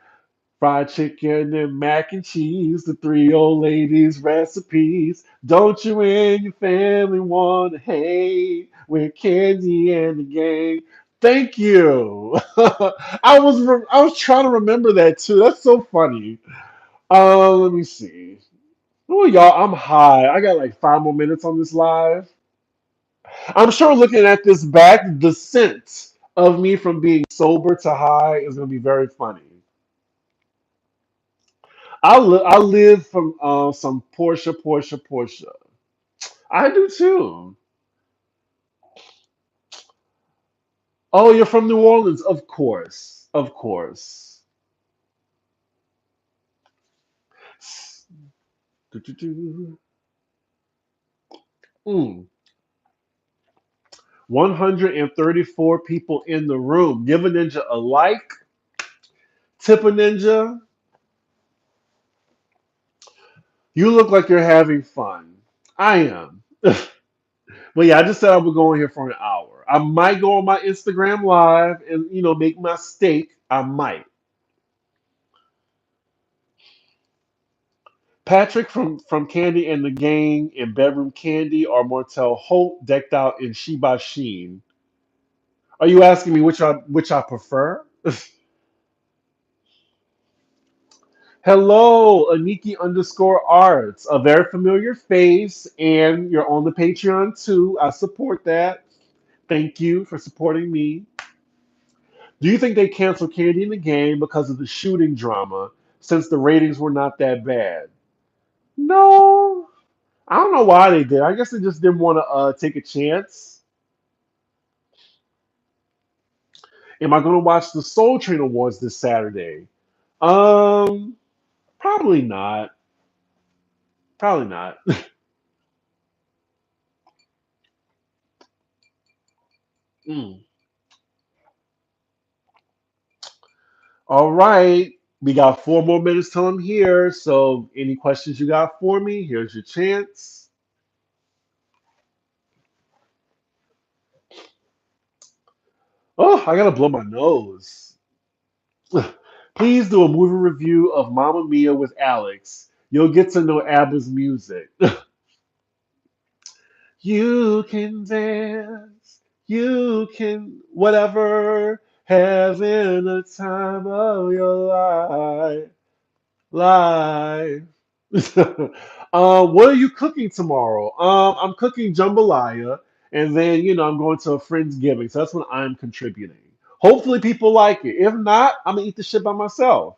[SPEAKER 1] Fried chicken and mac and cheese, the three old ladies' recipes. Don't you and your family want to hang with Candy and the gang? Thank you. I was trying to remember that too. That's so funny. Let me see. Oh, y'all, I'm high. I got like 5 more minutes on this live. I'm sure looking at this back, the descent of me from being sober to high is going to be very funny. I live from some Porsche. I do too. Oh, you're from New Orleans, of course, of course. Do-do-do. 134 people in the room. Give a ninja a like, tip a ninja. You look like you're having fun. I am. But yeah, I just said I would go in here for an hour. I might go on my Instagram live and make my steak. I might. Patrick from Candy and the Gang in Bedroom Candy or Mortel Holt decked out in Shiba Sheen. Are you asking me which I prefer? Hello, Aniki underscore arts, a very familiar face, and you're on the Patreon too. I support that. Thank you for supporting me. Do you think they canceled Candy in the Game because of the shooting drama since the ratings were not that bad? No, I don't know why they did. I guess they just didn't want to take a chance. Am I going to watch the Soul Train Awards this Saturday? Um, Probably not. Probably not. Mm. All right. We got 4 more minutes till I'm here. So, any questions you got for me? Here's your chance. Oh, I gotta blow my nose. Please do a movie review of Mamma Mia with Alex. You'll get to know ABBA's music. You can dance, you can whatever, having the time of your life. Live. What are you cooking tomorrow? I'm cooking jambalaya, and then I'm going to a friend's giving, so that's when I'm contributing. Hopefully, people like it. If not, I'm gonna eat the shit by myself.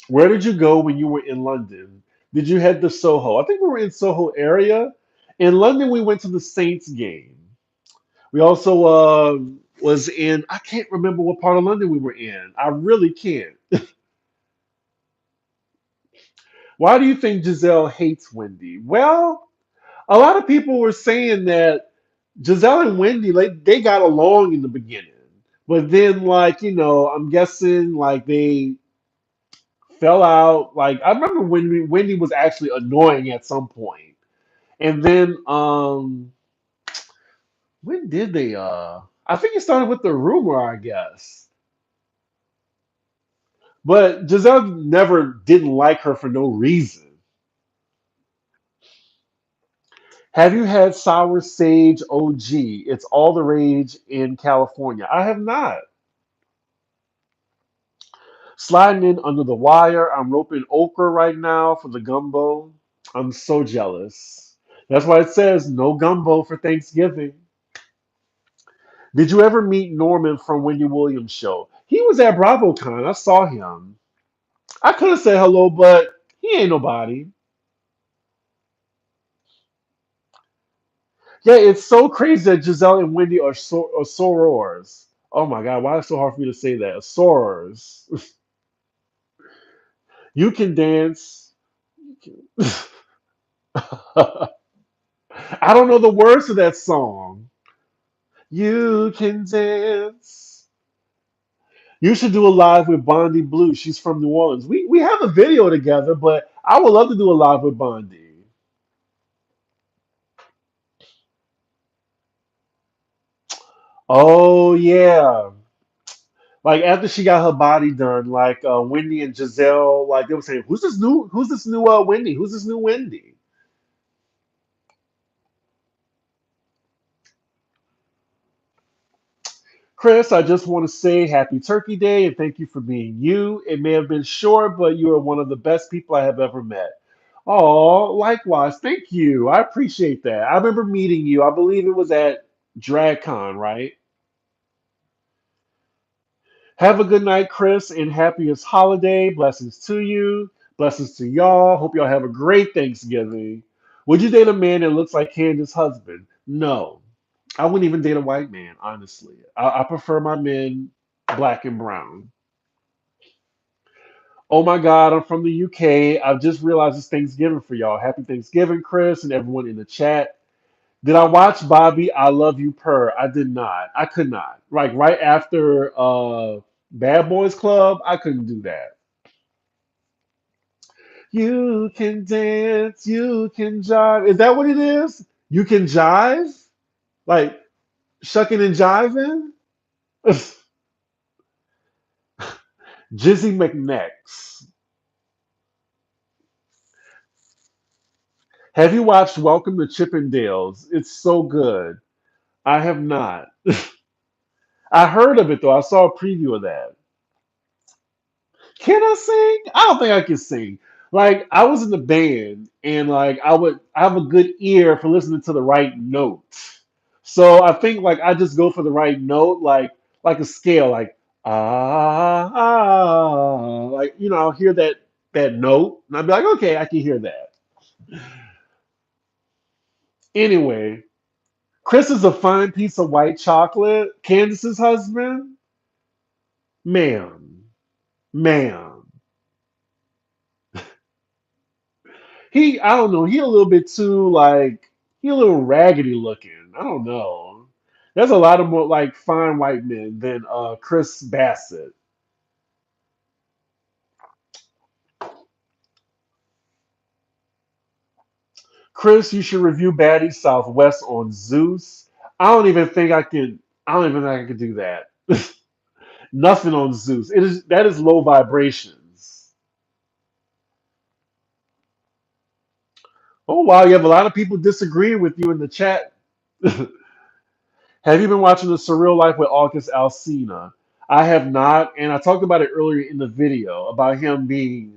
[SPEAKER 1] Where did you go when you were in London? Did you head to Soho? I think we were in Soho area. In London, we went to the Saints game. We also was in. I can't remember what part of London we were in. I really can't. Why do you think Giselle hates Wendy? Well, a lot of people were saying that Giselle and Wendy, like, they got along in the beginning. But then, like, I'm guessing like they fell out. Like, I remember when Wendy was actually annoying at some point. And then when did they I think it started with the rumor, I guess. But Giselle never didn't like her for no reason. Have you had sour sage OG? It's all the rage in California. I have not. Sliding in under the wire. I'm roping okra right now for the gumbo. I'm so jealous. That's why it says no gumbo for Thanksgiving. Did you ever meet Norman from Wendy Williams' show? He was at BravoCon. I saw him. I could have said hello, but he ain't nobody. Yeah, it's so crazy that Giselle and Wendy are sorors. Oh my God, why is it so hard for me to say that? Sorors. You can dance. I don't know the words to that song. You can dance. You should do a live with Bondi Blue. She's from New Orleans. We have a video together, but I would love to do a live with Bondi. Oh yeah. Like after she got her body done, like Wendy and Giselle, like they were saying, who's this new Wendy? Who's this new Wendy? Chris, I just want to say happy Turkey Day and thank you for being you. It may have been short, but you are one of the best people I have ever met. Oh, likewise. Thank you. I appreciate that. I remember meeting you. I believe it was at DragCon, right? Have a good night, Chris, and happiest holiday. Blessings to you. Blessings to y'all. Hope y'all have a great Thanksgiving. Would you date a man that looks like Candace's husband? No. I wouldn't even date a white man, honestly. I prefer my men black and brown. Oh my God, I'm from the UK. I've just realized it's Thanksgiving for y'all. Happy Thanksgiving, Chris, and everyone in the chat. Did I watch Bobby? I Love You Purr. I did not. I could not. Like right after Bad Boys Club, I couldn't do that. You can dance, you can jive. Is that what it is? You can jive? Like shucking and jiving? Jizzy McNex. Have you watched Welcome to Chippendales? It's so good. I have not. I heard of it though. I saw a preview of that. Can I sing? I don't think I can sing. Like I was in the band and like I have a good ear for listening to the right notes. So I think like I just go for the right note, like a scale, like like I'll hear that note and I'll be like, okay, I can hear that. Anyway, Chris is a fine piece of white chocolate. Candace's husband, ma'am, ma'am. I don't know, he a little bit too like he a little raggedy looking. I don't know. There's a lot of more like fine white men than Chris Bassett. Chris, you should review Baddies Southwest on Zeus. I don't even think I can. I don't even think I can do that. Nothing on Zeus. That is low vibrations. Oh wow, you have a lot of people disagreeing with you in the chat. Have you been watching The Surreal Life with August Alsina? I have not, and I talked about it earlier in the video about him being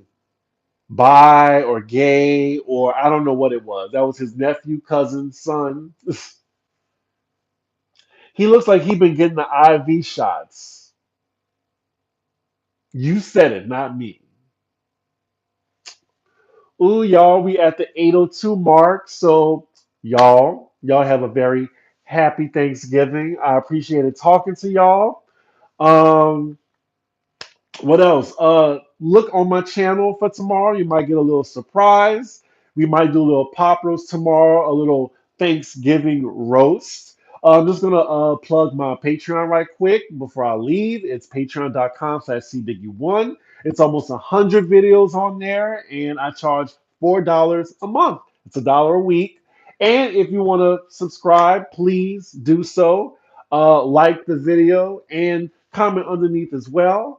[SPEAKER 1] bi or gay or I don't know what it was. That was his nephew, cousin, son. He looks like he been getting the IV shots. You said it, not me. Ooh, y'all, we at the 8:02 mark. So, y'all have a very happy Thanksgiving. I appreciated talking to y'all. Um, What else? Look on my channel for tomorrow. You might get a little surprise. We might do a little pop roast tomorrow, a little Thanksgiving roast. I'm just gonna plug my Patreon right quick before I leave. It's patreon.com/cbiggie1. It's almost 100 videos on there, and I charge $4 a month. It's a dollar a week. And if you want to subscribe, please do so. Like the video and comment underneath as well.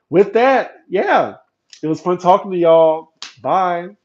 [SPEAKER 1] With that, yeah, it was fun talking to y'all. Bye.